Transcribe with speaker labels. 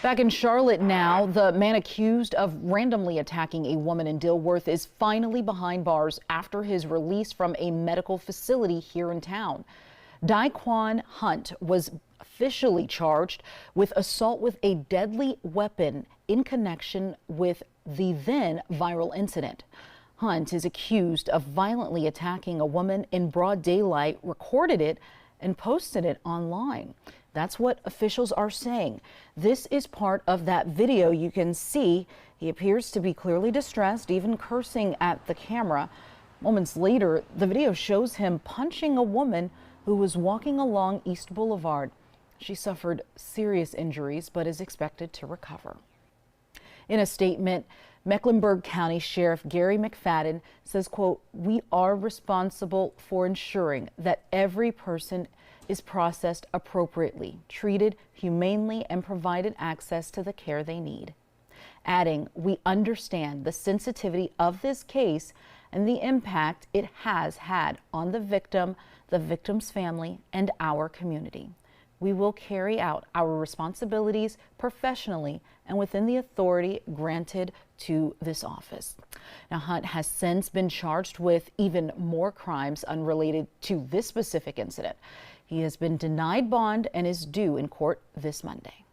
Speaker 1: Back in Charlotte now, the man accused of randomly attacking a woman in Dilworth is finally behind bars after his release from a medical facility here in town. Di-Quan Hunt was officially charged with assault with a deadly weapon in connection with the then viral incident. Hunt is accused of violently attacking a woman in broad daylight, recorded it, and posted it online. That's what officials are saying. This is part of that video you can see. He appears to be clearly distressed, even cursing at the camera. Moments later, the video shows him punching a woman who was walking along East Boulevard. She suffered serious injuries, but is expected to recover. In a statement, Mecklenburg County Sheriff Gary McFadden says, quote, "We are responsible for ensuring that every person is processed appropriately, treated humanely, and provided access to the care they need." Adding, "We understand the sensitivity of this case and the impact it has had on the victim's family, and our community. We will carry out our responsibilities professionally and within the authority granted to this office." Now, Hunt has since been charged with even more crimes unrelated to this specific incident. He has been denied bond and is due in court this Monday.